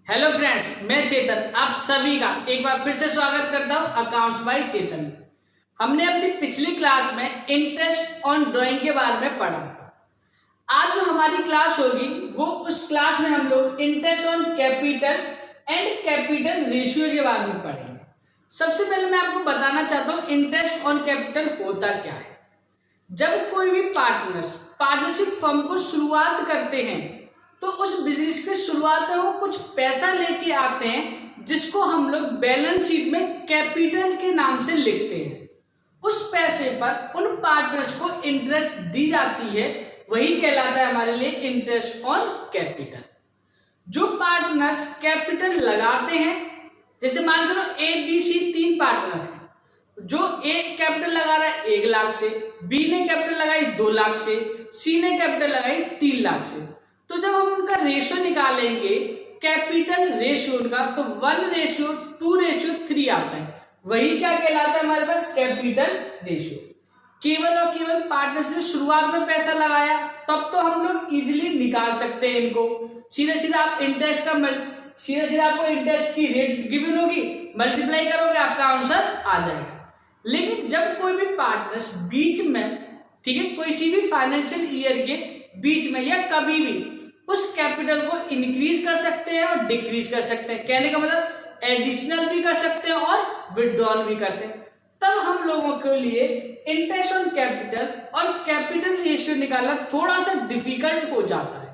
Hello friends, मैं चेतन आप सभी का एक बार फिर से स्वागत करता हूं अकाउंट्स बाय चेतन। हमने अपनी पिछली क्लास में इंटरेस्ट ऑन ड्राइंग के बारे में पढ़ा था। आज जो हमारी क्लास होगी वो उस क्लास में हम लोग interest on capital and capital ratio के बारे में पढ़ेंगे। सबसे पहले मैं आपको बताना चाहता हूँ इंटरेस्ट ऑन कैपिटल होता क्या है। जब कोई भी पार्टनरशिप फर्म को शुरुआत करते हैं तो उस बिजनेस की शुरुआत में वो कुछ पैसा लेके आते हैं जिसको हम लोग बैलेंस शीट में कैपिटल के नाम से लिखते हैं। उस पैसे पर उन पार्टनर्स को इंटरेस्ट दी जाती है, वही कहलाता है हमारे लिए इंटरेस्ट ऑन कैपिटल। जो पार्टनर्स कैपिटल लगाते हैं, जैसे मान चलो ए बी सी तीन पार्टनर हैं, जो ए कैपिटल लगा रहा है 1 लाख से, बी ने कैपिटल लगाई 2 लाख से, सी ने कैपिटल लगाई 3 लाख से, तो जब हम उनका रेशियो निकालेंगे कैपिटल रेशियो का तो 1:2:3 आता है। वही क्या कहलाता है हमारे पास कैपिटल रेशियो। केवल और केवल पार्टनर्स ने शुरुआत में पैसा लगाया तब तो हम लोग इजीली निकाल सकते हैं इनको। सीधा सीधा आप इंटरेस्ट का सीधा सीधा आपको इंटरेस्ट की रेट गिवन होगी, मल्टीप्लाई करोगे आपका आंसर आ जाएगा। लेकिन जब कोई भी पार्टनर्स बीच में, ठीक है, कोई सी भी फाइनेंशियल ईयर के बीच में या कभी भी उस कैपिटल को इंक्रीज कर सकते हैं और डिक्रीज कर सकते हैं, कहने का मतलब एडिशनल भी कर सकते हैं और विड्रॉल भी करते हैं, तब हम लोगों के लिए इंटरेस्ट ऑन कैपिटल और कैपिटल रेशियो निकालना थोड़ा सा डिफिकल्ट हो जाता है।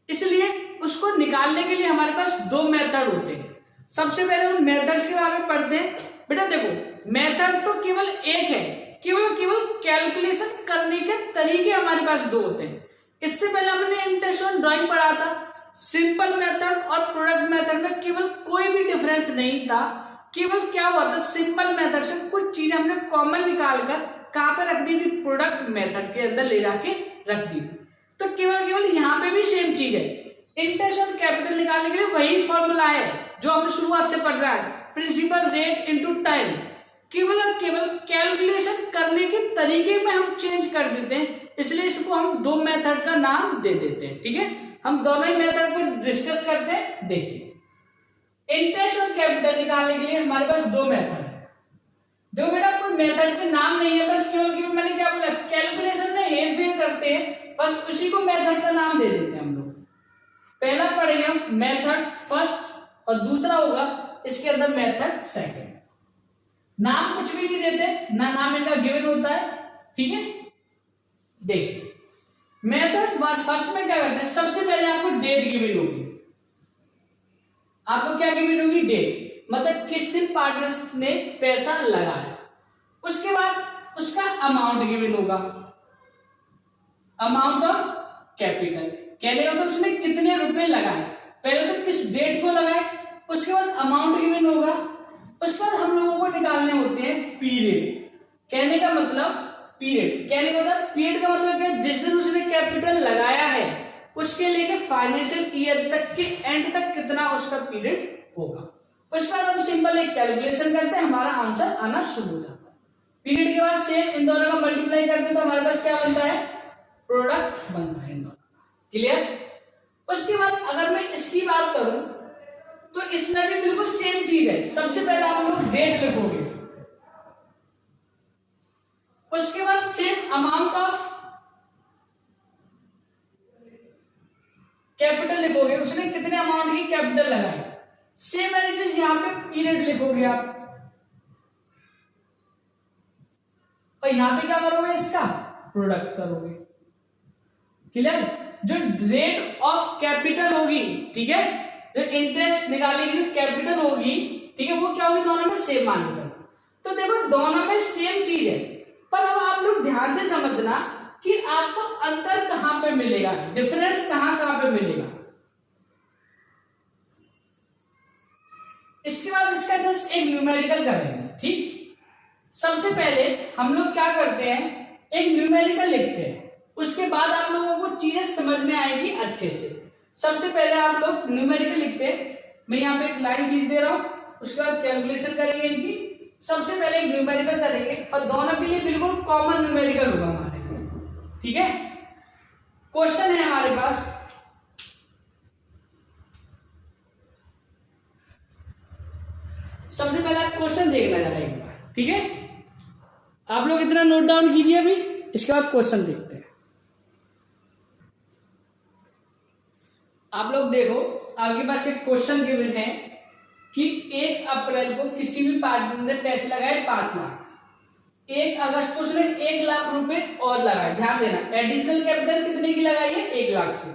इसलिए उसको निकालने के लिए हमारे पास 2 मेथड होते हैं। सबसे पहले उन मेथड्स के बारे में पढ़ते हैं। बेटा देखो, मेथड तो केवल एक है, केवल कैलकुलेशन करने के तरीके हमारे पास 2 होते हैं। इससे पहले हमने इंटरेस्ट ऑन ड्राइंग पढ़ा था। सिंपल मेथड और प्रोडक्ट मेथड में केवल कोई भी डिफरेंस नहीं था। केवल क्या हुआ था, सिंपल मेथड से कुछ चीज हमने कॉमन निकालकर कहां पे रख दी थी, प्रोडक्ट मेथड के अंदर ले जाके रख दी थी। तो केवल यहाँ पे भी सेम चीज है। इंटरेस्ट ऑन कैपिटल निकालने के लिए वही फॉर्मूला है जो हमने शुरुआत से पढ़ रहा है, प्रिंसिपल रेट इंटू टाइम। केवल और केवल कैलकुलेशन करने के तरीके में हम चेंज कर देते हैं, इसलिए इसको हम 2 मेथड का नाम दे देते हैं। ठीक है, हम दोनों ही मेथड को डिस्कस करते हैं। देखिए, इंटरेस्ट ऑन कैपिटल निकालने के लिए हमारे पास 2 मेथड है। जो बेटा कोई मेथड के नाम नहीं है, बस केवल मैंने क्या बोला, कैलकुलेशन में हेर फेर करते हैं, बस उसी को मेथड का नाम दे देते हैं हम लोग। पहला पढ़ेंगे हम मेथड फर्स्ट और दूसरा होगा इसके अंदर मेथड सेकेंड। नाम कुछ भी नहीं देते, ना नाम इनका गिवन होता है। ठीक है, देखिए मेथड फर्स्ट में क्या करते हैं, सबसे पहले आपको डेट गिवन होगी। आपको क्या गिवन होगी, डेट, मतलब किस दिन पार्टनर्स ने पैसा लगाया। उसके बाद उसका अमाउंट गिवन होगा, अमाउंट ऑफ कैपिटल, कहने का मतलब उसने कितने रुपए लगाए। पहले तो किस डेट को लगाए, उसके बाद अमाउंट गिवन होगा। उसके बाद हम लोगों को निकालने होते हैं पीरियड, कहने का मतलब पीरियड, कहने का मतलब पीरियड का मतलब क्या है, जिस दिन उसने कैपिटल लगाया है उसके लेके फाइनेंशियल ईयर तक के एंड तक कितना उसका पीरियड होगा। उसके बाद हम सिंपल एक कैलकुलेशन करते हैं, हमारा आंसर आना शुरू हो जाता है। पीरियड के बाद सेम इन दोनों का मल्टीप्लाई करते हैं तो हमारे पास क्या बनता है, प्रोडक्ट बनता है। क्लियर। उसके बाद अगर मैं इसकी बात करूं तो इसमें भी बिल्कुल सेम चीज है। सबसे पहले आप लोग डेट लिखोगे, उसके बाद सेम अमाउंट ऑफ कैपिटल लिखोगे, उसने कितने अमाउंट की कैपिटल लगाई। सेम एज यहां पे पीरियड लिखोगे आप, और यहां पे क्या करोगे, इसका प्रोडक्ट करोगे। क्लियर। जो रेट ऑफ कैपिटल होगी, ठीक है, जो इंटरेस्ट निकालने की जो कैपिटल होगी, ठीक है, वो क्या होगी, दोनों में सेम मानी जाती। तो देखो दोनों में सेम चीज है, पर अब आप लोग ध्यान से समझना कि आपको अंतर कहां पे मिलेगा, डिफरेंस कहां पे मिलेगा। इसके बाद इसका जस्ट एक न्यूमेरिकल करेंगे। ठीक, सबसे पहले हम लोग क्या करते हैं, एक न्यूमेरिकल लिखते हैं, उसके बाद आप लोगों को चीजें समझ में आएगी अच्छे से। सबसे पहले आप लोग न्यूमेरिकल लिखते हैं, मैं यहाँ पे एक लाइन खींच दे रहा हूं, उसके बाद कैलकुलेशन करेंगे इनकी। सबसे पहले एक न्यूमेरिकल करेंगे और दोनों के लिए बिल्कुल कॉमन न्यूमेरिकल होगा हमारे। ठीक है, क्वेश्चन है हमारे पास, सबसे पहले आप क्वेश्चन देखना जरा एक बार, ठीक है। आप लोग इतना नोट डाउन कीजिए अभी, इसके बाद क्वेश्चन देखते हैं। आप लोग देखो, आपके पास एक क्वेश्चन गिवन है कि 1 अप्रैल को किसी भी पार्टी ने पैसे लगाए 5 लाख, 1 अगस्त को उसने 1 लाख रुपए और लगाए। ध्यान देना, एडिशनल कैपिटल कितने की लगाई है? 1 लाख से।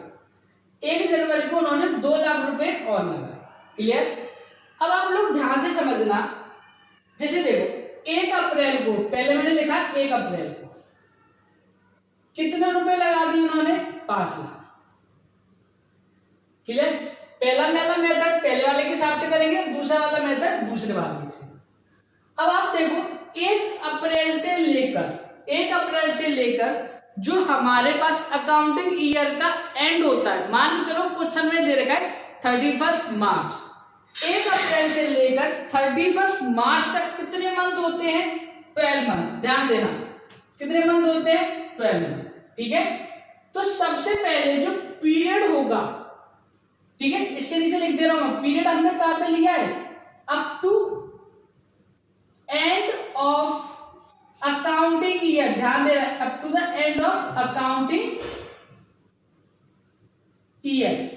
1 जनवरी को उन्होंने 2 लाख रुपए और लगाए। क्लियर? अब आप लोग ध्यान से समझना, जैसे देखो 1 अप्रैल को, पहले मैंने लिखा 1 अप्रैल को कितने रुपए लगा दिए उन्होंने? 5 लाख। क्लियर? पहला वाला मेथड पहले वाले के हिसाब से करेंगे, दूसरा वाला मेथड दूसरे वाले से। अब आप देखो 1 अप्रैल से लेकर जो हमारे पास अकाउंटिंग ईयर का एंड होता है, मान लो चलो क्वेश्चन में दे रखा है 31 मार्च, 1 अप्रैल से लेकर 31 मार्च तक कितने मंथ होते हैं? 12 मंथ। ध्यान देना, कितने मंथ होते हैं? 12 मंथ। ठीक है, तो सबसे पहले जो पीरियड होगा, ठीक है, इसके नीचे लिख दे रहा हूं, पीरियड हमने कहां तक लिया है? Up to end of accounting year. ध्यान दे रहा है, up to the end of accounting year.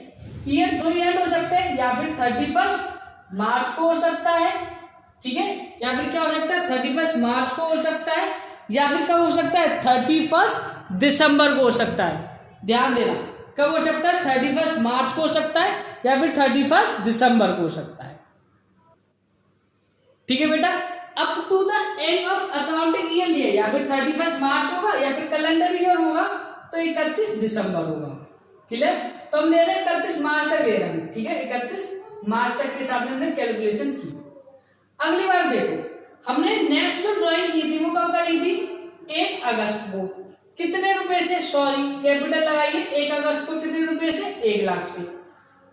2 end हो सकते हैं, या फिर 31 मार्च को हो सकता है, ठीक है, या फिर क्या हो सकता है? 31 मार्च को हो सकता है, या फिर कब हो सकता है? 31 दिसंबर को हो सकता है। ध्यान देना, कब हो सकता है? 31 मार्च को हो सकता है, या फिर 31 दिसंबर को हो सकता है। ठीक है बेटा, up to the end of accounting year लिए, या फिर 31 मार्च होगा, या फिर कैलेंडर ईयर होगा तो 31 दिसंबर होगा। क्लियर? तो हम ले रहे हैं 31 मार्च तक ले रहे हैं, ठीक है, 31 मार्च तक के हिसाब से हमने कैलकुलेशन की। अगली बार देखो, हमने नेक्स्ट जो ड्राइंग की थी वो कब करी थी? 1 अगस्त को। कितने रुपए से? सॉरी, कैपिटल लगाइए, 1 अगस्त को कितने रुपए से? 1 लाख से।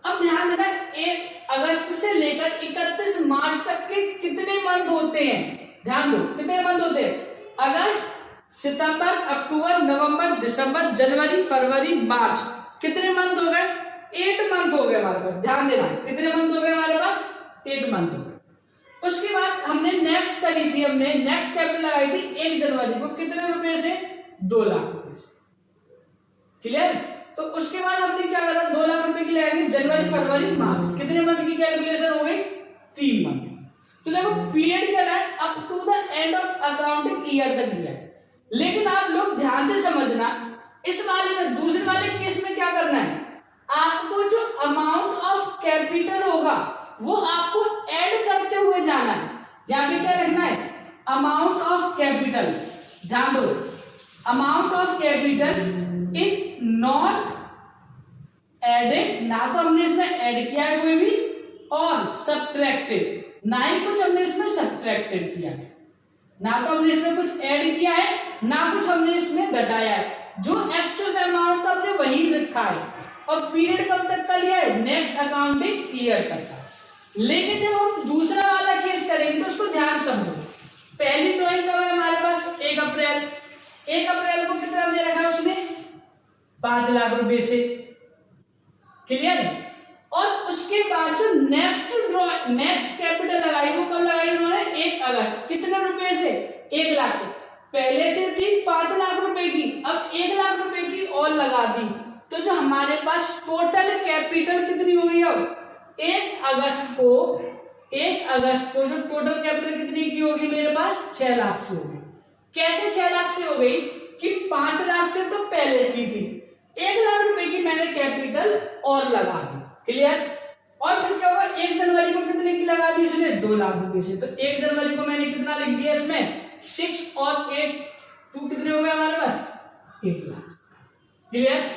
अब ध्यान देना, 1 अगस्त से लेकर 31 मार्च तक के कितने मंथ होते हैं? ध्यान दो, कितने मंथ होते हैं? अगस्त, सितंबर, अक्टूबर, नवंबर, दिसंबर, जनवरी, फरवरी, मार्च। कितने मंथ हो गए? 8 मंथ हो गए हमारे पास। ध्यान देना, कितने मंथ हो गए हमारे पास? 8 मंथ हो गए। उसके बाद हमने नेक्स्ट करी थी, हमने नेक्स्ट कैपिटल लगाई थी 1 जनवरी को, कितने रुपए से? 2 लाख रुपए से। क्लियर? तो उसके बाद हमने क्या करा? 2 लाख रुपए की लगाएंगे, जनवरी, फरवरी, मार्च। कितने मंथ की कैलकुलेशन हो गई? 3 मंथ। तो देखो पीरियड क्या है? Up to the end of accounting year तक दिया है। लेकिन आप लोग ध्यान से समझना, इस वाले में, दूसरे वाले केस में क्या करना है? आपको जो अमाउंट ऑफ कैपिटल होगा वो आपको ऐड करते हुए जाना है। यहाँ पे क्या लिखना है? Amount of capital. ध्यान दो, amount of capital is not added, ना तो हमने इसमें ऐड किया है कोई भी, और सब्ट्रैक्टेड, ना ही कुछ हमने इसमें सब्ट्रैक्टेड किया है। ना तो हमने इसमें कुछ ऐड किया है, ना कुछ हमने इसमें घटाया है। जो एक्चुअल अमाउंट था हमने वही लिखा है। और पीरियड कब तक का लिया है? नेक्स्ट अकाउंटिंग ईयर तक का। लेकिन जब हम दूसरा वाला केस करेंगे तो उसको ध्यान से समझो। पहली ड्राइंग कब है हमारे पास? 1 अप्रैल। 1 अप्रैल को कितना दे रखा है उसने? 5 लाख रुपए से। क्लियर? और उसके बाद जो नेक्स्ट कैपिटल लगाई वो कब लगाई उन्होंने? 1 अगस्त। कितने रुपए से? 1 लाख से। पहले से थी 5 लाख रुपए की, अब 1 लाख रुपए की और लगा दी, तो जो हमारे पास टोटल कैपिटल कितनी हो गई? अब 1 अगस्त को जो टोटल कैपिटल कितनी की होगी मेरे पास? 6 लाख से होगी। कैसे 6 लाख से हो गई? कि 5 लाख से तो पहले की थी, 1 लाख रुपए की मैंने कैपिटल और लगा दी। क्लियर? और फिर क्या हुआ? 1 जनवरी को कितने की लगा दी उसने? 2 लाख रुपए से। तो 1 जनवरी को मैंने कितना लिख दिया इसमें? 6 और 8, 2 कितने हो गए हमारे पास? 8 लाख। क्लियर?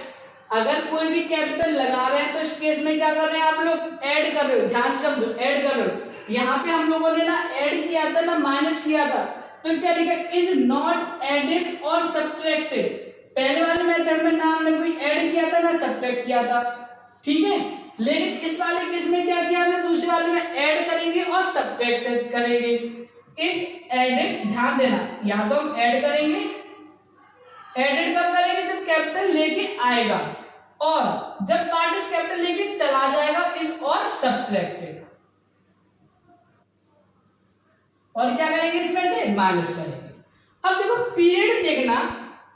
अगर कोई भी कैपिटल लगा रहे हैं तो इस केस में क्या कर रहे हैं आप लोग? ऐड कर रहे हो। ध्यान से समझो, ऐड कर रहे हो। यहाँ पे हम लोगों ने ना ऐड किया था ना माइनस किया था, तो क्या लिखा? इज नॉट एडेड और सब्ट्रैक्टेड। पहले वाले मेथड में ना हमने कोई ऐड किया था ना सब्ट्रैक्ट किया था, ठीक है। लेकिन इस वाले केस में क्या किया हमने? दूसरे वाले में ऐड करेंगे और सब्ट्रैक्ट करेंगे। इज एडेड, ध्यान देना, यहाँ तो हम ऐड करेंगे। एडेड कब करेंगे? जब कैपिटल लेके आएगा, और जब पार्ट इस कैपिटल लेके चला जाएगा इज और सब्ट्रैक्टेड। और क्या करेंगे इसमें से माइनस करेंगे। अब देखो पीरियड देखना,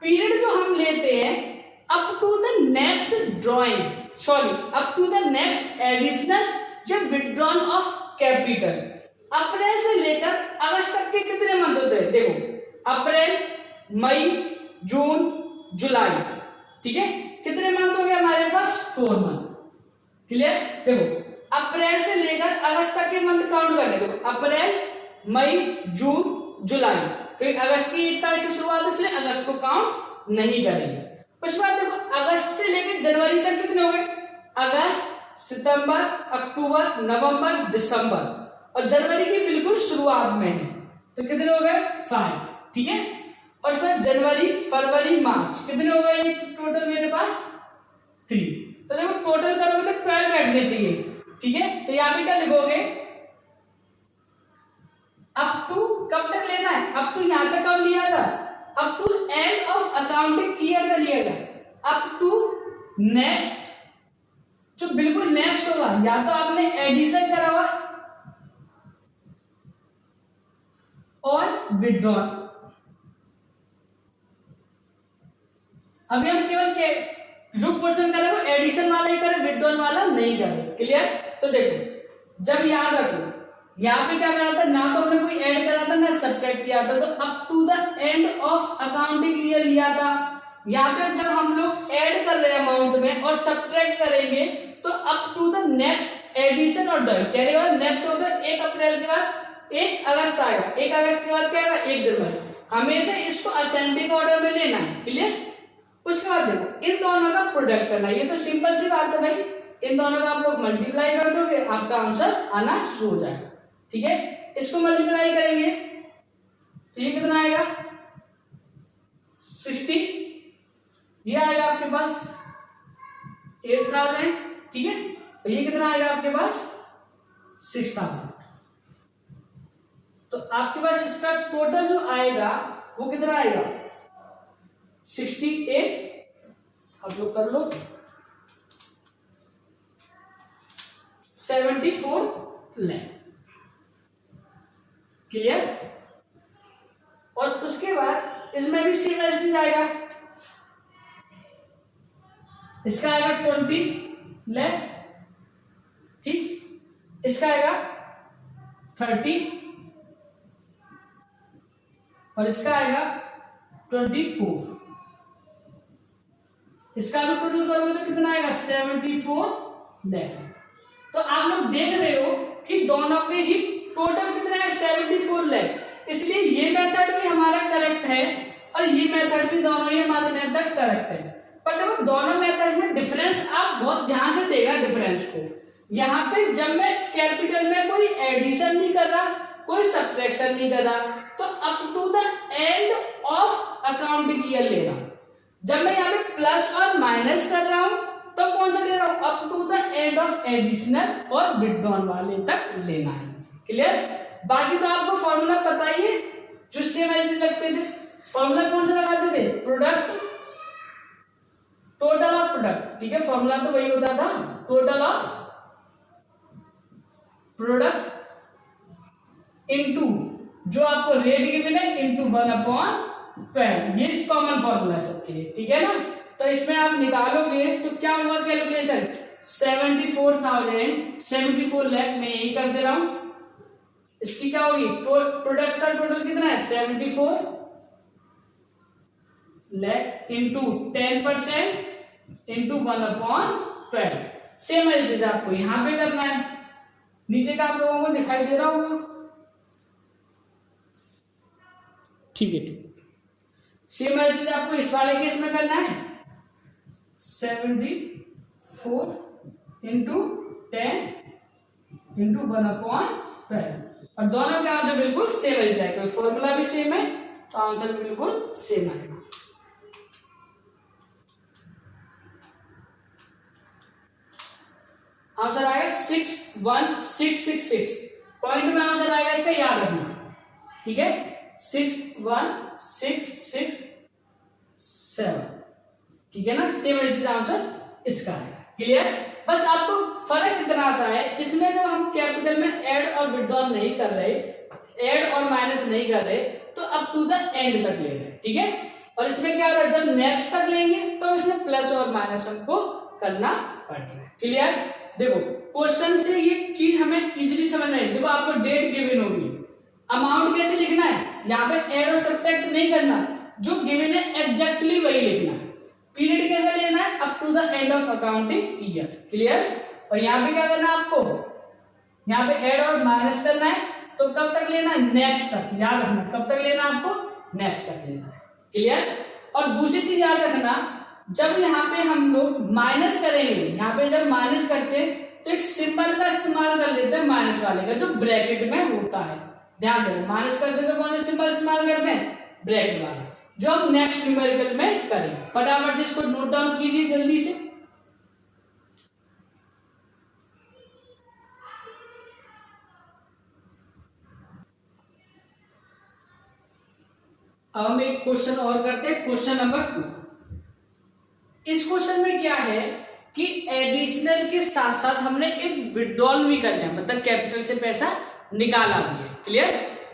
पीरियड जो हम लेते हैं up to the next drawing, sorry up to the next additional या विड्रॉन ऑफ कैपिटल। अप्रैल से लेकर अगस्त तक के कितने मंथ होते हैं? देखो अप्रैल, मई, जून, जुलाई, ठीक है, कितने मंथ हो गए हमारे पास? 4 मंथ। क्लियर? देखो अप्रैल से लेकर अगस्त तक के मंथ काउंट करने, देखो अप्रैल, मई, जून, जुलाई, क्योंकि अगस्त की 1 तारीख से शुरुआत है इसलिए अगस्त को काउंट नहीं करेंगे। उसके बाद देखो अगस्त से लेकर जनवरी तक कितने हो गए? अगस्त, सितंबर, अक्टूबर, नवंबर, दिसंबर, और जनवरी की बिल्कुल शुरुआत में है तो कितने हो गए? 5, ठीक है। और उसके बाद जनवरी, फरवरी, मार्च, कितने हो गए टोटल मेरे पास? 3। तो देखो टोटल करोगे तो 12 बैठने चाहिए, ठीक है। तो यहाँ पे क्या लिखोगे? अप टू कब तक लेना है? अप टू यहां तक कब लिया था? Up to end of accounting year का लिया गया। अप टू नेक्स्ट, जो बिल्कुल नेक्स्ट होगा, या तो आपने एडिशन करा हुआ और विड्रॉल। अभी हम केवल जो क्वेश्चन कर रहे हो एडिशन वाला ही करें, विड्रॉल वाला नहीं करें। क्लियर? तो देखो जब याद रखो यहाँ पे क्या करा था, ना तो हमने कोई ऐड करा था ना सब्ट्रैक्ट किया था, तो up to the end of accounting year लिया था। यहाँ पे जब हम लोग ऐड कर रहे हैं अमाउंट में और सब्ट्रैक्ट करेंगे तो up to the next addition और ड्रॉइंग, कहने के बाद नेक्स्ट होता है 1 अप्रैल के बाद 1 अगस्त आएगा, 1 अगस्त के बाद क्या आएगा? 1 जनवरी। हमेशा इसको असेंडिंग ऑर्डर में लेना है। क्लियर? उसके बाद देखो इन दोनों का प्रोडक्ट करना, ये तो सिंपल सी बात है भाई, इन दोनों का आप लोग मल्टीप्लाई कर दोगे आपका आंसर आना शुरू हो जाएगा, ठीक है। इसको मल्टीप्लाई करेंगे तो ये कितना आएगा? 60, ये आएगा आपके पास 8000, ठीक है। तो ये कितना आएगा आपके पास? 6000। तो आपके पास इसका टोटल जो आएगा वो कितना आएगा? 68, आप लोग कर लो 74 लाख। क्लियर? और उसके बाद इसमें भी सेम एज जाएगा, इसका आएगा 20 लाख, ठीक, इसका आएगा 30 और इसका आएगा 24। इसका भी टोटल करोगे तो कितना आएगा? 74 लाख। तो आप लोग देख रहे हो कि दोनों में ही टोटल कितना है? 74 लाख। इसलिए ये मेथड भी हमारा करेक्ट है और ये मेथड भी, दोनों ही हमारे मेथड करेक्ट है। पर देखो दोनों मेथड में डिफरेंस आप बहुत ध्यान से देखा डिफरेंस को। यहाँ पे जब मैं कैपिटल में कोई एडिशन नहीं कर रहा, कोई सब्ट्रैक्शन नहीं कर रहा, तो up to the end of accounting year ले रहा हूं। जब मैं यहाँ पे प्लस और माइनस कर रहा हूं तो कौन सा ले रहा हूं? Up to the end of additional और विड्रॉन वाले तक लेना है। क्लियर? बाकी तो आपको फॉर्मूला पता ही है, जो सेम एज लगते थे। फॉर्मूला कौन सा लगाते थे? प्रोडक्ट, टोटल ऑफ प्रोडक्ट, ठीक है। फॉर्मूला तो वही होता था, टोटल ऑफ प्रोडक्ट इनटू जो आपको रेट गिवन है इनटू 1/12। ये कॉमन फॉर्मूला है सबके लिए, ठीक है ना। तो इसमें आप निकालोगे तो क्या होगा कैलकुलेशन? 74 लाख में यही कर दे रहा हूं। इसकी क्या होगी? प्रोडक्ट का टोटल कितना है? 74 lakh into 10% into 1/12। Same as आपको यहां पे करना है। नीचे का आप लोगों को दिखाई दे रहा होगा, ठीक है, ठीक। सेम एज आपको इस वाले केस में करना है। 74 इंटू 10 इंटू 1/12 और दोनों का आंसर बिल्कुल सेम मिल जाएगा। फॉर्मूला भी सेम है तो आंसर भी बिल्कुल सेम आएगा। आंसर आएगा 61666। पॉइंट में आंसर आएगा इसका, याद रखना, ठीक है। 61667, ठीक है ना। सेम आंसर इसका है। क्लियर? बस आपको फर्क इतना सा है, इसमें जब हम कैपिटल में ऐड और विड्रॉल नहीं कर रहे, ऐड और माइनस नहीं कर रहे तो अप टू द एंड तक ले रहे, ठीक है। और इसमें क्या हो रहा है, जब नेक्स्ट तक लेंगे तो इसमें प्लस और माइनस हमको करना पड़ेगा। क्लियर। देखो क्वेश्चन से ये चीज हमें इजीली समझ में आई। देखो आपको डेट गिवन होगी, अमाउंट कैसे लिखना है, यहाँ पे ऐड और सब्ट्रैक्ट नहीं करना, जो गिवन है एग्जैक्टली वही लिखना है। पीरियड कैसे लेना है, up to the end of accounting year. Clear. और यहाँ पे क्या करना है आपको, यहाँ पे ऐड और माइनस करना है, तो कब तक लेना है, नेक्स्ट तक। याद रखना कब तक लेना है आपको, नेक्स्ट तक लेना है। क्लियर। और दूसरी चीज याद रखना, जब यहाँ पे हम लोग माइनस करेंगे, यहाँ पे जब माइनस करते हैं तो एक सिंबल का इस्तेमाल कर लेते हैं माइनस वाले का, जो ब्रैकेट में होता है। ध्यान देना, माइनस करते तो कौन सा सिंबल इस्तेमाल करते हैं, ब्रैकेट वाला, जो हम नेक्स्ट न्यूमेरिकल में करेंगे। फटाफट से इसको नोट डाउन कीजिए जल्दी से। अब हम एक क्वेश्चन और करते हैं, क्वेश्चन नंबर 2। इस क्वेश्चन में क्या है कि एडिशनल के साथ साथ हमने एक विड्रॉल भी करना है, मतलब कैपिटल से पैसा निकाला भी है। क्लियर।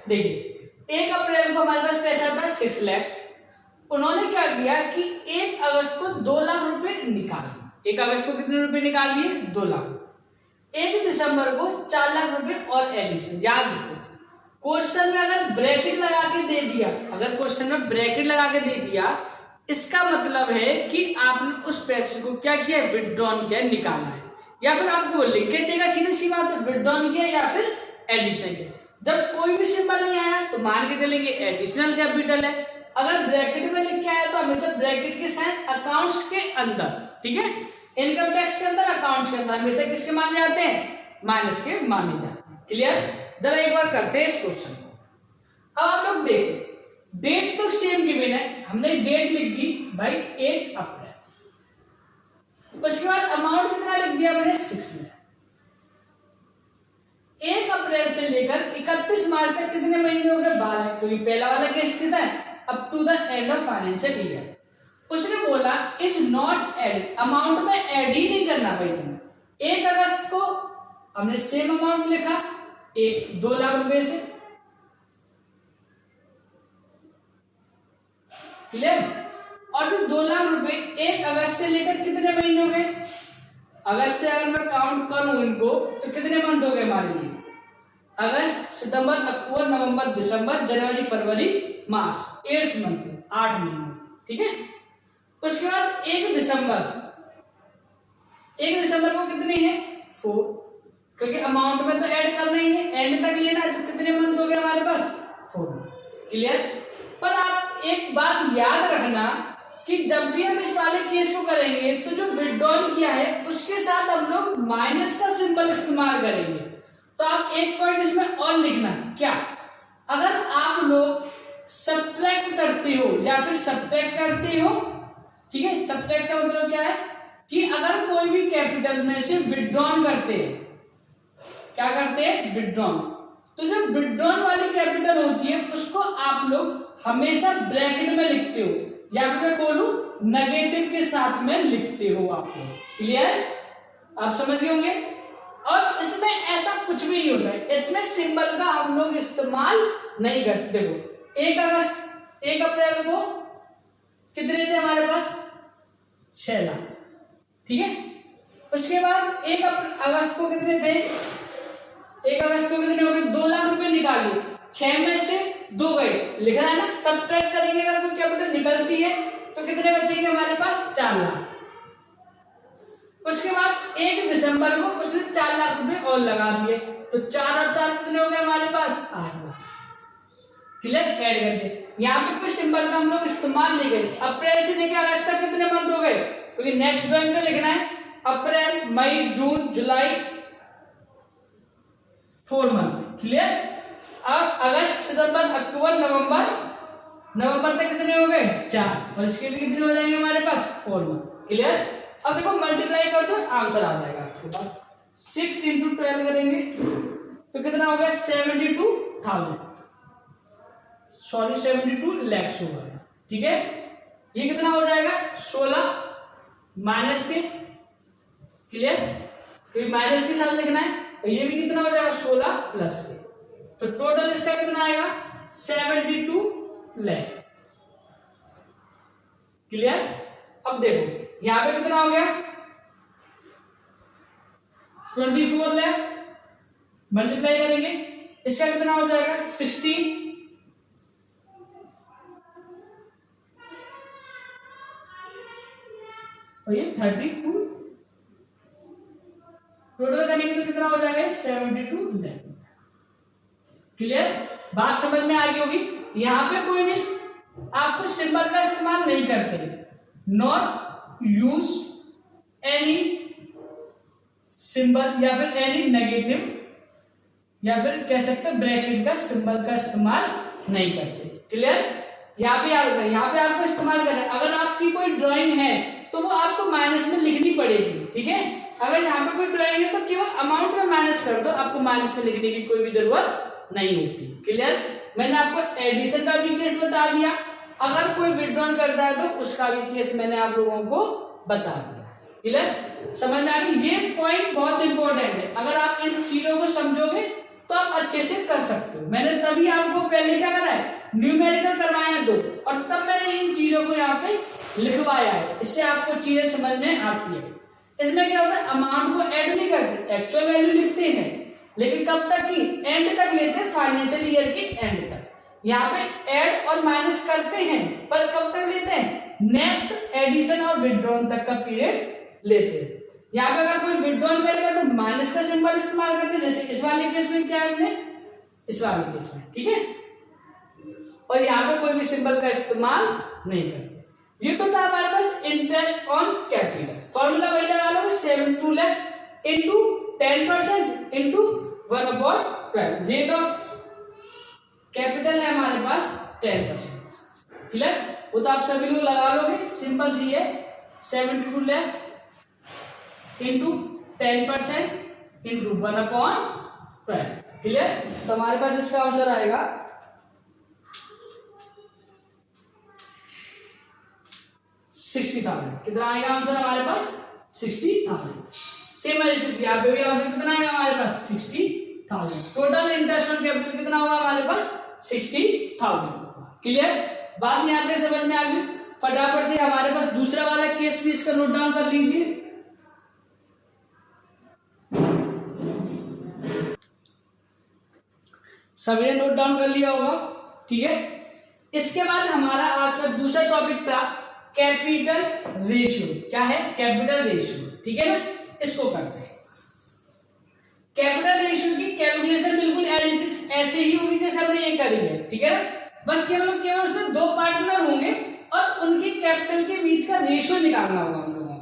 देखिए 1 अप्रैल को हमारे पास पैसा था 6 लाख। उन्होंने क्या किया कि 1 अगस्त को 2 लाख रुपए निकाल दिए। 1 अगस्त को कितने रुपए निकाल दिए, 2 लाख। 1 दिसंबर को 4 लाख रुपए और एडिशन। याद रखो क्वेश्चन में अगर ब्रैकेट लगा के दे दिया, अगर क्वेश्चन में ब्रैकेट लगा के दे दिया, इसका मतलब है कि आपने उस पैसे को क्या किया, विड्रॉन किया, निकाला है। या फिर आपको लिख के देगा सीधी सी बात है, विड्रॉन किया या फिर एडिशन किया। जब कोई भी सिंबल नहीं आया तो मान के चलेंगे एडिशनल कैपिटल है। अगर ब्रैकेट में लिख के आया तो हमेशा ब्रैकेट के साथ अकाउंट्स के अंदर, ठीक है, इनकम टैक्स के अंदर, अकाउंट्स के अंदर हमेशा किसके माने जाते हैं, माइनस के माने जाते हैं। क्लियर। जरा एक बार करते हैं इस क्वेश्चन को। अब आप लोग देखो, डेट तो सेम गिवन है, हमने डेट लिख दी भाई 1 अप्रैल। उसके बाद अमाउंट कितना लिख दिया मैंने, 6 लाख। 1 अप्रैल से लेकर 31 मार्च तक कितने महीने हो गए, 12, क्योंकि पहला वाला केस कितना है, up to the end of financial year. उसने बोला इज नॉट एड, अमाउंट में ऐड ही नहीं करना भाई तुम्हें। 1 अगस्त को हमने सेम अमाउंट लिखा, 2 लाख रुपए से। क्लियर। और जो 2 लाख रुपए 1 अगस्त से लेकर कितने महीने हो गए, अगस्त से अगर मैं काउंट करूं इनको तो कितने मंथ हो गए हमारे लिए, अगस्त, सितंबर, अक्टूबर, नवंबर, दिसंबर, जनवरी, फरवरी, मार्च, 8th मंथ, 8 महीने। ठीक है। उसके बाद 1 दिसंबर, 1 दिसंबर को कितने हैं, 4, क्योंकि अमाउंट में तो ऐड करना ही है, एंड तक लेना है, तो कितने मंथ हो गए हमारे पास, 4। क्लियर। पर आप एक बात याद रखना कि जब भी हम इस वाले केस को करेंगे तो जो विड्रॉल किया है उसके साथ हम लोग माइनस का सिंबल इस्तेमाल करेंगे। तो आप एक पॉइंट इसमें और लिखना, क्या, अगर आप लोग सब्ट्रैक्ट करते हो या फिर सब्ट्रैक्ट करते हो, ठीक है, सब्ट्रैक्ट का मतलब क्या है कि अगर कोई भी कैपिटल में से विड्रॉन करते हैं, क्या करते हैं, विड्रॉन, तो जो विड्रॉन वाली कैपिटल होती है उसको आप लोग हमेशा ब्रैकेट में लिखते हो, या फिर मैं बोलूं नेगेटिव के साथ में लिखते हो आप लोग। क्लियर, आप समझ गए होंगे। और इसमें ऐसा कुछ भी नहीं होता है, इसमें सिंबल का हम लोग इस्तेमाल नहीं करते। देखो 1 अप्रैल को कितने थे हमारे पास, 6 लाख। ठीक है। उसके बाद 1 अगस्त को कितने थे, 1 अगस्त को कितने हो गए, 2 लाख रुपए निकालिए, 6 में से 2 गए, लिख रहा है ना, सब्ट्रैक्ट करेंगे, अगर कोई कैपिटल निकलती है तो कितने बचेंगे हमारे पास, 4 लाख। उसके बाद 1 दिसंबर को उसने 4 लाख रुपए और लगा दिए, तो 4 और 4 कितने हो गए हमारे पास, 8 लाख। क्लियर, ऐड करते। यहाँ पे कोई सिंबल का हम लोग इस्तेमाल नहीं करें। अप्रैल से लेकर अगस्त तक कितने मंथ हो गए, क्योंकि नेक्स्ट ड्राइंग में लिखना है अप्रैल, मई, जून, जुलाई, 4 मंथ। क्लियर। अब अगस्त, सितंबर, अक्टूबर, नवंबर तक कितने हो गए, 4, और इसके भी कितने हो जाएंगे हमारे पास, 4 मंथ। क्लियर। अब देखो मल्टीप्लाई कर दो, आंसर आ जाएगा आपके पास। 6 × 12 करेंगे तो कितना होगा, 72,000, सॉरी 72 lakhs होगा। ठीक है। ये कितना हो जाएगा, 16 माइनस के, क्लियर, क्योंकि माइनस के साथ लिखना है, तो ये भी कितना हो जाएगा, 16 प्लस के। तो टोटल इसका कितना आएगा 72 लाख। क्लियर। अब देखो यहां पे कितना हो गया 24 लाख, मल्टीप्लाई करेंगे इसका कितना हो जाएगा 16, और ये 32, टोटल करेंगे तो कितना हो जाएगा 72 लाख। क्लियर, बात समझ में आ गई होगी। यहां पे कोई भी आपको सिंबल का इस्तेमाल नहीं करते, नॉट यूज एनी सिंबल या फिर एनी नेगेटिव या फिर कह सकते हैं ब्रैकेट का सिंबल का इस्तेमाल नहीं करते। क्लियर, यहाँ पे याद रखना, यहाँ पे आपको इस्तेमाल करना है। अगर आपकी कोई ड्राइंग है तो वो आपको माइनस में लिखनी पड़ेगी, ठीक है। अगर यहाँ पे कोई ड्राइंग है तो केवल अमाउंट में माइनस कर दो, आपको माइनस में लिखने की कोई भी जरूरत नहीं होती। क्लियर, मैंने आपको एडिशन का भी केस बता दिया, अगर कोई विड्रॉन करता है तो उसका भी केस मैंने आप लोगों को बता दिया। क्लियर, समझ में आ गई। ये पॉइंट बहुत इंपॉर्टेंट है, अगर आप इन चीजों को समझोगे तो आप अच्छे से कर सकते हो। मैंने तभी आपको पहले क्या करा है, न्यूमेरिकल करवाए हैं 2, और तब मैंने इन चीजों को यहाँ पे लिखवाया है, इससे आपको चीजें समझ में आती है। इसमें क्या होता है, अमाउंट को ऐड नहीं करते, एक्चुअल वैल्यू लिखते हैं, लेकिन कब तक की, एंड तक लेते हैं, फाइनेंशियल ईयर के एंड तक। यहाँ पे ऐड और माइनस करते हैं, पर कब तक लेते हैं, नेक्स्ट एडिशन और विड्रॉन तक का पीरियड लेते हैं। यहाँ पे अगर कोई विड्रॉन करेगा तो माइनस का सिंबल इस्तेमाल करते हैं, जैसे इस वाले केस में क्या है हमने, इस वाले केस में, ठीक है। और यहाँ पे कोई भी सिंबल का इस्तेमाल नहीं करते। ये तो था हमारे पास इंटरेस्ट ऑन कैपिटल। फॉर्मूला वही लगा लो, 72 lakh into 10% into 1/12। Rate of capital है हमारे पास 10%। क्लियर, वो तो आप सभी लोग लगा लोगे, सिंपल सी है। 72 लाख इंटू 10% इंटू 1/12। क्लियर, तो हमारे पास इसका आंसर आएगा 60,000। कितना आएगा आंसर हमारे पास 60,000। सेम है यहाँ पे भी आंसर कितना आएगा हमारे पास 60,000। टोटल इंटरेस्ट ऑन कैपिटल कितना होगा हमारे पास 60,000। क्लियर, बात यहाँ पे समझ में आ गई। फटाफट से हमारे पास दूसरा वाला केस भी इसका नोट डाउन कर लीजिए। सभी ने नोट डाउन कर लिया होगा, ठीक है। इसके बाद हमारा आज का दूसरा टॉपिक था कैपिटल रेशियो। क्या है, कैपिटल रेशियो, ठीक है ना। इसको करते हैं। कैपिटल रेशियो की कैलकुलेशन बिल्कुल ऐसे ही होगी जैसे हमने ये करी है, ठीक है ना। बस केवल उसमें 2 पार्टनर होंगे और उनकी कैपिटल के बीच का रेशियो निकालना होगा हम लोगों को।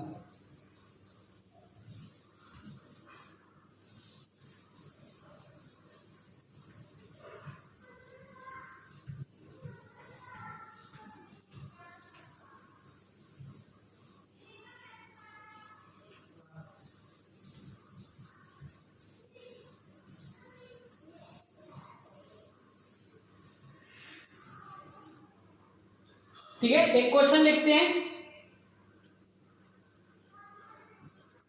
ठीक है, एक क्वेश्चन लिखते हैं।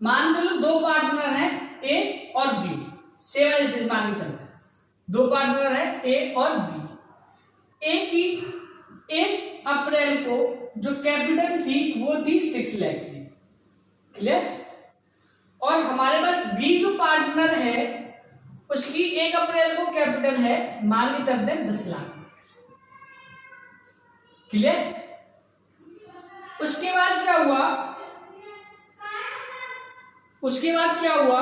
मान चलो 2 पार्टनर हैं ए और बी, सेम चीज मान के चलते हैं। 2 पार्टनर है ए और बी। ए की 1 अप्रैल को जो कैपिटल थी वो थी 6 लाख की। क्लियर, और हमारे पास बी जो पार्टनर है उसकी 1 अप्रैल को कैपिटल है, मान के चलते हैं 10 लाख। क्लियर, उसके बाद क्या हुआ, उसके बाद क्या हुआ,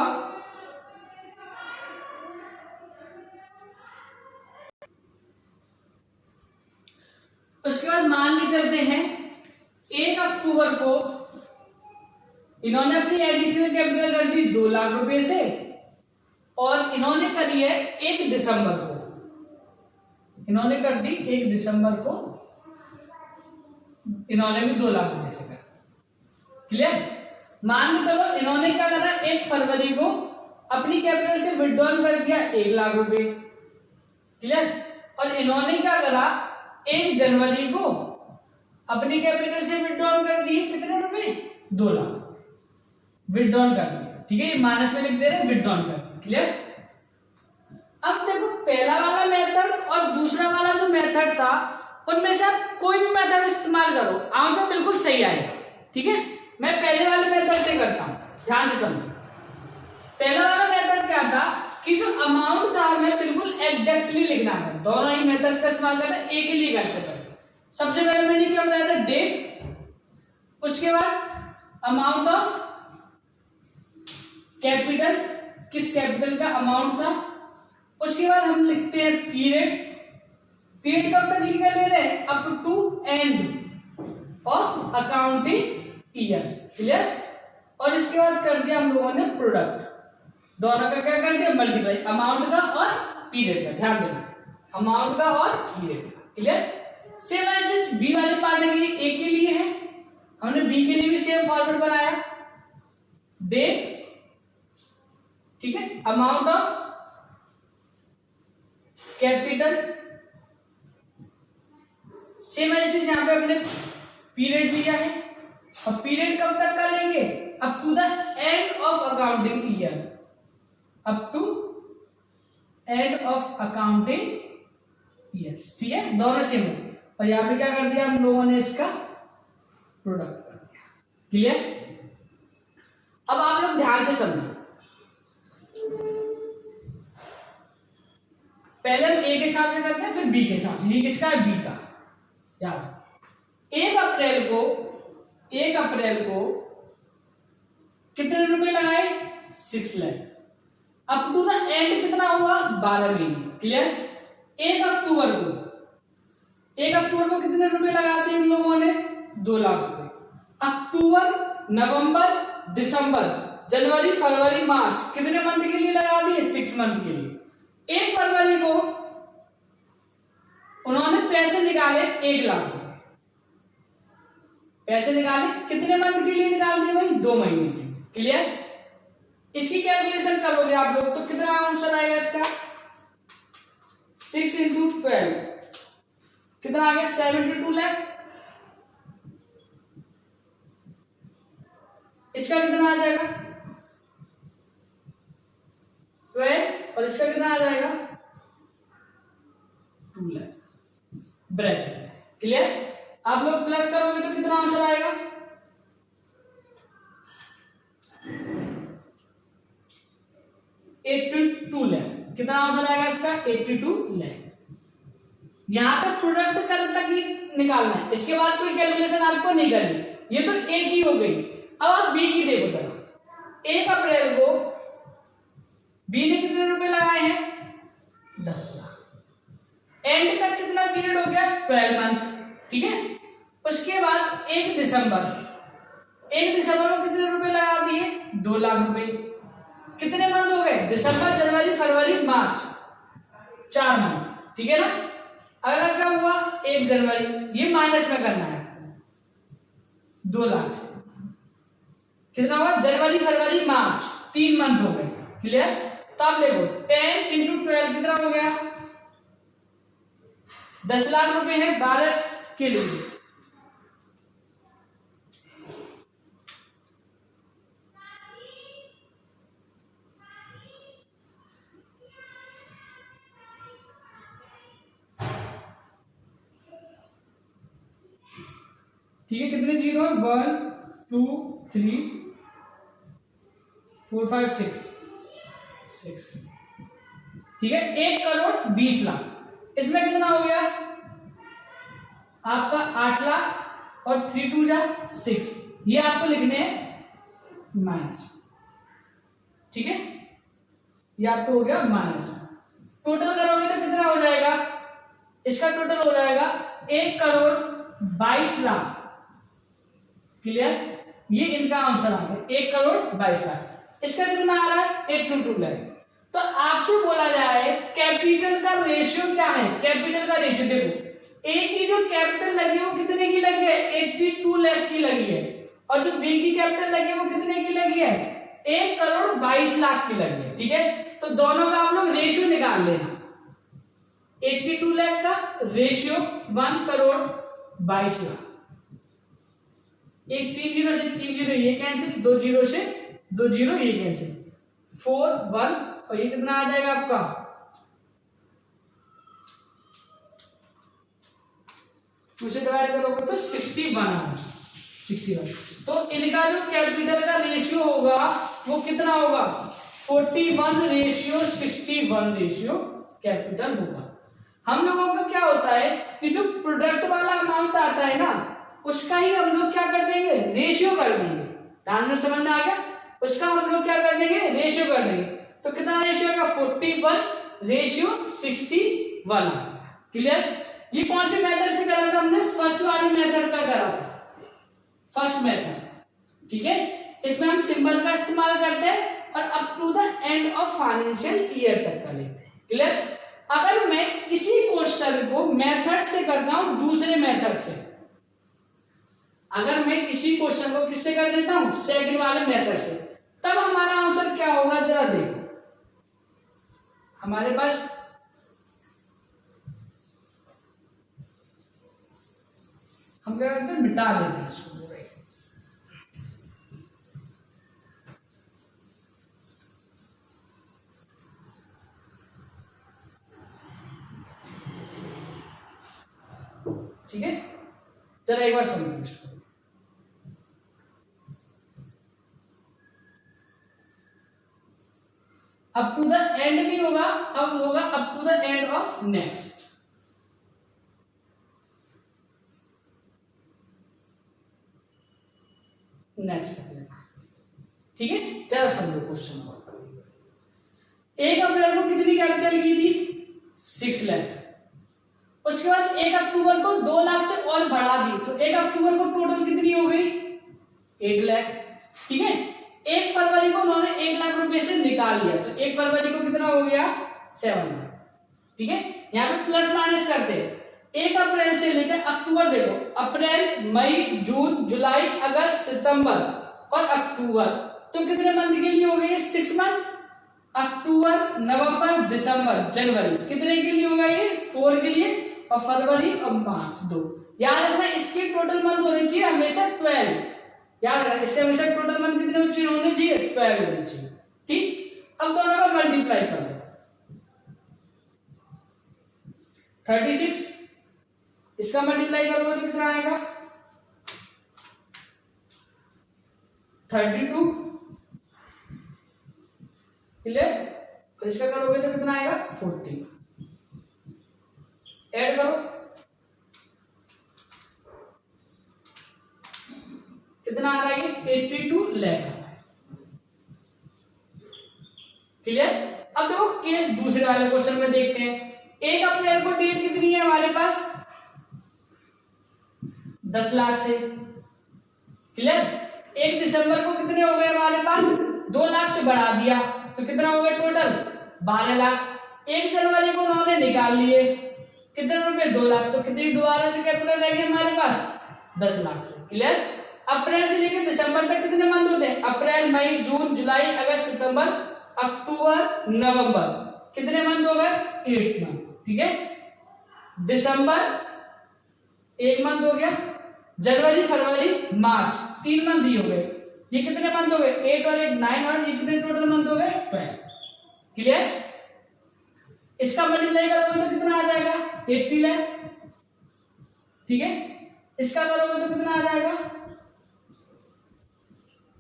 उसके बाद मान के चलते हैं 1 अक्टूबर को इन्होंने अपनी एडिशनल कैपिटल कर दी 2 लाख रुपए से, और इन्होंने करी है 1 दिसंबर को, इन्होंने कर दी 1 दिसंबर को, इन्होंने भी 2 लाख रुपए से कर। क्लियर, मान के चलो इन्होंने क्या करा, 1 फरवरी को अपनी कैपिटल से विड्रॉल कर दिया 1 लाख रुपए। क्लियर, और इन्होंने क्या करा, 1 जनवरी को अपनी कैपिटल से विड्रॉल कर दिए कितने रुपए, 2 लाख विड्रॉल कर दिया। ठीक है, ये माइनस में लिख दे रहे हैं, विड्रॉल कर दिया। क्लियर, अब देखो पहला वाला मेथड था उनमें से आप कोई भी मेथड इस्तेमाल करो, आंसर बिल्कुल सही आएगा। ठीक है, मैं पहले वाले मेथड से करता हूं, ध्यान से समझो। पहला वाला मेथड क्या था कि जो अमाउंट था हमें बिल्कुल एग्जैक्टली लिखना है। दोनों ही मेथड्स का इस्तेमाल करते हैं, एक ही लिख करते हैं। सबसे पहले मैंने क्या बताया था, डेट, उसके बाद अमाउंट ऑफ कैपिटल, किस कैपिटल का अमाउंट था, उसके बाद हम लिखते हैं पीरियड। पीरियड कब तक लिख ले रहे हैं, up to end of accounting year, clear. और इसके बाद कर दिया हम लोगों ने प्रोडक्ट, दोनों का क्या कर दिया, मल्टीप्लाई, अमाउंट का और पीरियड का, ध्यान देना, अमाउंट का और पीरियड का, क्लियर। सेम एज बी वाले पार्ट के लिए, ए के लिए है, हमने बी के लिए भी सेम फॉर्मेट बनाया, डेट, ठीक है, amount of capital, same as यहां पे हमने पीरियड लिया है, और पीरियड कब तक का लेंगे, up to the end of accounting year, up to end of accounting year, ठीक है, दोनों सेम है। और यहां पे क्या कर दिया हम लोगों ने, इसका प्रोडक्ट कर दिया, क्लियर। अब आप लोग ध्यान से समझो, पहले हम ए के हिसाब से करते हैं, फिर बी के हिसाब से। ये किसका है, बी का। यार 1 अप्रैल को कितने रुपए लगाए, 6 lakh. Up to the end कितना हुआ, 12 महीने, क्लियर। 1 अक्टूबर को कितने रुपए लगाते हैं इन लोगों ने, 2 लाख रुपए। अक्टूबर, नवंबर, दिसंबर, जनवरी, फरवरी, मार्च, कितने मंथ के लिए लगा दिए, 6 मंथ के लिए। 1 फरवरी को उन्होंने पैसे निकाले 1 लाख रुपए, पैसे निकाले कितने मंथ के लिए निकाल दिए भाई, 2 महीने के लिए, क्लियर। इसकी कैलकुलेशन करोगे आप लोग तो कितना आंसर आएगा इसका, 6 इंटू 12 कितना आ गया, 72 लाख। इसका कितना आ जाएगा 12, और इसका कितना आ जाएगा 2 लाख, ब्रैकेट, क्लियर। आप लोग प्लस करोगे तो कितना आंसर आएगा, 82 लाख। कितना आंसर आएगा इसका, 82 लाख। यहां तक प्रोडक्ट कर तक ही निकालना है, इसके बाद कोई कैलकुलेशन आपको नहीं करनी, ये तो ए की हो गई। अब आप बी की देखो जरा, 1 अप्रैल को बी ने कितने रुपए लगाए हैं, 10 लाख। एंड तक कितना पीरियड हो गया, 12 मंथ, ठीक है। उसके बाद 1 दिसंबर को कितने रुपए लगा दिए, 2 लाख रुपए। कितने मंथ हो गए, दिसंबर, जनवरी, फरवरी, मार्च, 4 मंथ, ठीक है ना। अगला क्या हुआ, 1 जनवरी, ये माइनस में करना है 2 लाख से, कितना हुआ, जनवरी, फरवरी, मार्च, 3 मंथ हो गए, क्लियर। तो आप देखो 10 इंटू 12 कितना हो गया, 10 लाख रुपए है 12 के लिए। ठीक है, कितने जीरो, 1 2 3 4 5 6, ठीक है। 1 करोड़ 20 लाख। इसमें कितना हो गया आपका, 8 लाख, और 3 2 जा 6, ये आपको लिखने हैं माइनस, ठीक है, ये आपको हो गया माइनस। टोटल करोगे तो कितना हो जाएगा, इसका टोटल हो जाएगा 1 करोड़ 22 लाख, क्लियर। ये इनका आंसर आ गया, 1 करोड़ 22 लाख। इसका कितना आ रहा है, 82 लाख। तो आपसे बोला जाए कैपिटल का रेशियो क्या है, कैपिटल का रेशियो देखो, ए की जो कैपिटल लगी है वो कितने की लगी है, 82 लाख की लगी है, और जो बी की कैपिटल लगी है वो कितने की लगी है, 1 करोड़ 22 लाख की लगी है, ठीक है। तो दोनों का आप लोग रेशियो निकाल लेना, 82 लाख का रेशियो 1 करोड़ 22 लाख। एक 3 जीरो से 3 जीरो ये कैंसिल, 2 जीरो से 2 जीरो ये कैंसिल, 4 1, और ये कितना आ जाएगा आपका 2 से डिवाइड करोगे तो 61 आएगा, 61। तो इनका जो कैपिटल का रेशियो होगा वो कितना होगा, 41:61 रेशियो कैपिटल होगा। हम लोगों का क्या होता है कि जो प्रोडक्ट वाला अमाउंट आता है ना उसका ही हम लोग क्या कर देंगे, रेशियो कर देंगे। ध्यान में समझ में आ गया, उसका हम लोग क्या कर देंगे, रेशियो कर देंगे। तो कितना रेशियो का, 41:61। क्लियर। ये कौन से मेथड से करा था हमने, फर्स्ट वाली मेथड का करा था, फर्स्ट मेथड। ठीक है, इसमें हम सिंबल का इस्तेमाल करते हैं और up to the end of financial year तक का लेते हैं। क्लियर। अगर मैं इसी क्वेश्चन को मेथड से करता हूं, दूसरे मेथड से, अगर मैं इसी क्वेश्चन को किससे कर देता हूं, सेकंड वाले मेथड से, तब हमारा आंसर क्या होगा जरा देखो। हमारे पास हम क्या करते हैं, मिटा देते हैं इसको। ठीक है, जरा एक बार समझो इसको। अप टू द एंड नहीं होगा, अब होगा up to the end of next. Next ठीक है, जरा समझो क्वेश्चन को। 1 अप्रैल को कितनी कैपिटल की थी, 6 लाख। उसके बाद 1 अक्टूबर को 2 लाख से और बढ़ा दी, तो 1 अक्टूबर को टोटल कितनी हो गई, 8 लाख। ठीक है, 1 फरवरी को उन्होंने 1 लाख रुपए से निकाल लिया, तो 1 फरवरी को कितना हो गया, 7 लाख। ठीक है, यहाँ पे प्लस माइनस करते हैं। 1 अप्रैल से लेकर अक्टूबर देखो, अप्रैल, मई, जून, जुलाई, अगस्त, सितंबर और अक्टूबर, तो कितने मंथ के लिए हो गए, 6 मंथ। अक्टूबर, नवंबर, दिसंबर, जनवरी, कितने के लिए होगा ये, 4 के लिए, और फरवरी और मार्च 2। याद रखना इसके टोटल मंथ होने चाहिए हमेशा 12। याद रखना इसके हमेशा टोटल मंथ कितने होने चाहिए, 12 होने चाहिए। ठीक, अब दोनों का मल्टीप्लाई कर दो, 36, इसका मल्टीप्लाई करोगे तो कितना आएगा, 32। क्लियर, और इसका करोगे तो कितना आएगा, 40। ऐड करो, कितना आ रहा है, 82 लाख। क्लियर। अब देखो केस दूसरे वाले क्वेश्चन में देखते हैं। 1 अप्रैल को डेट कितनी है हमारे पास, 10 लाख से। क्लियर। 1 दिसंबर को कितने हो गए हमारे पास, 2 लाख से बढ़ा दिया, तो कितना हो गया टोटल, 12 लाख। 1 जनवरी को उन्होंने निकाल लिए, कितने रुपए, 2 लाख, तो कितनी दोबारा से कैपिटल रहेगी हमारे पास, 10 लाख से। क्लियर। अप्रैल से लेकर दिसंबर तक कितने मंथ होते हैं, अप्रैल, मई, जून, जुलाई, अगस्त, सितंबर, अक्टूबर, नवंबर, कितने मंथ हो गए, 8 मंथ। ठीक है, दिसंबर 1 मंथ हो गया, जनवरी, फरवरी, मार्च 3 मंथ ही हो गए। ये कितने मंथ हो गए, 8 और 8 9, और ये कितने टोटल मंथ हो गए, 12। क्लियर। इसका मल्टीप्लाई करोगे तो कितना आ जाएगा, 80 लाख। ठीक है, इसका करोगे तो कितना आ जाएगा,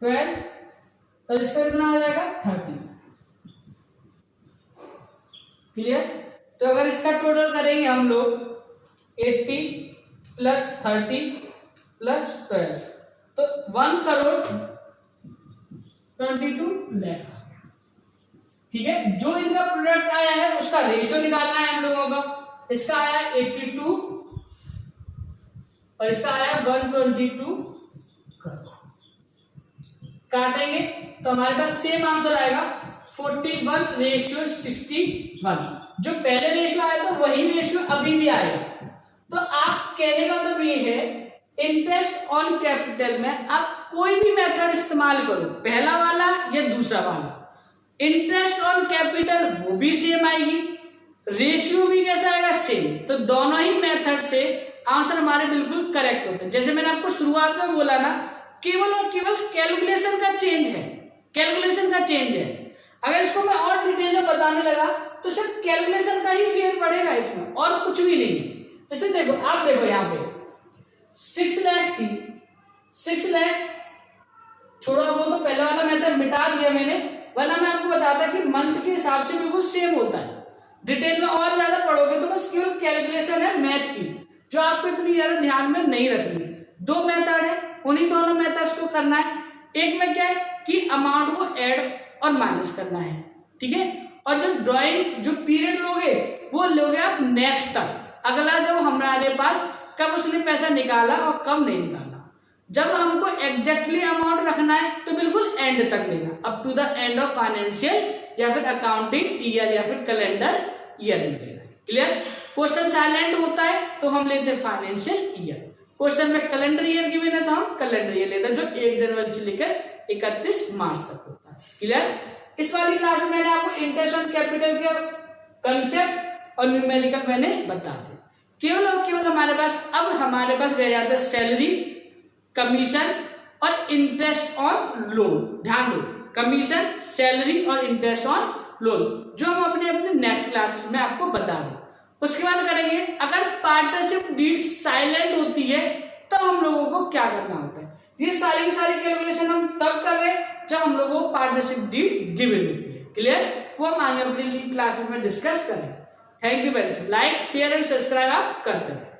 12, और इसका कितना आ जाएगा, 30। क्लियर। तो अगर इसका टोटल करेंगे हम लोग 80 प्लस 30 प्लस 12, तो 1,22 लाख। ठीक है, जो इनका प्रोडक्ट आया है उसका रेशियो निकालना है हम लोगों का। इसका आया 82 और इसका आया 122। काटेंगे तो हमारे पास सेम आंसर आएगा 41:61। जो पहले रेशियो आया था वही रेशियो अभी भी आएगा। तो आप कहने का मतलब ये है, इंटरेस्ट ऑन कैपिटल में आप कोई भी मेथड इस्तेमाल करो, पहला वाला या दूसरा वाला, इंटरेस्ट ऑन कैपिटल वो भी सेम आएगी, रेशियो भी कैसा आएगा, सेम। तो दोनों ही मेथड से आंसर हमारे बिल्कुल करेक्ट होते हैं। जैसे मैंने आपको शुरुआत में बोला ना, केवल और केवल कैलकुलेशन का चेंज है, कैलकुलेशन का चेंज है। अगर इसको मैं और डिटेल में बताने लगा तो सिर्फ कैलकुलेशन का ही फेर पड़ेगा इसमें, और कुछ भी नहीं। जैसे देखो, आप देखो यहाँ पे 6 लाख थी, 6 लाख छोड़ो, वो तो पहले वाला मेथड मिटा दिया मैंने, वरना मैं आपको बताता कि मंथ के हिसाब से बिल्कुल सेम होता है। डिटेल में और ज्यादा पढ़ोगे तो बस केवल कैलकुलेशन है मैथ की, जो आपको इतनी ज्यादा ध्यान में नहीं रखनी। 2 मेथड है, उन्हीं दोनों मेथड्स को करना है। एक में क्या है कि अमाउंट को ऐड और माइनस करना है, ठीक है। और जो ड्राइंग जो पीरियड लोगे वो लोगे आप नेक्स्ट तक, अगला जब हमारे पास कब उसने पैसा निकाला और कब नहीं निकाला। जब हमको एग्जैक्टली अमाउंट रखना है तो बिल्कुल एंड तक लेना, up to the end of financial या फिर अकाउंटिंग ईयर या फिर कैलेंडर ईयर में लेना। क्लियर। क्वेश्चन साइलेंट होता है तो हम लेते हैं फाइनेंशियल ईयर, क्वेश्चन में कैलेंडर ईयर की बिना तो हम कैलेंडर ईयर लेते हैं, जो 1 जनवरी से लेकर 31 मार्च तक होता है। क्लियर। इस वाली क्लास में मैंने आपको इंटरेस्ट ऑन कैपिटल के कंसेप्ट और न्यूमेरिकल मैंने बता दिया। केवल और केवल हमारे पास रह जाता है सैलरी, कमीशन और इंटरेस्ट ऑन लोन। ध्यान दो, कमीशन, सैलरी और इंटरेस्ट ऑन लोन, जो हम अपने नेक्स्ट क्लास में आपको बता दें। उसके बाद करेंगे अगर पार्टनरशिप डीड साइलेंट होती है तब हम लोगों को क्या करना होता है। ये सारी कैलकुलेशन हम तब कर रहे हैं जब हम लोगों को पार्टनरशिप डीड गिवन होती है। क्लियर। वो हम आगे अपनी क्लासेस में डिस्कस करें। Thank you very much. Like, share and subscribe आप करते हैं।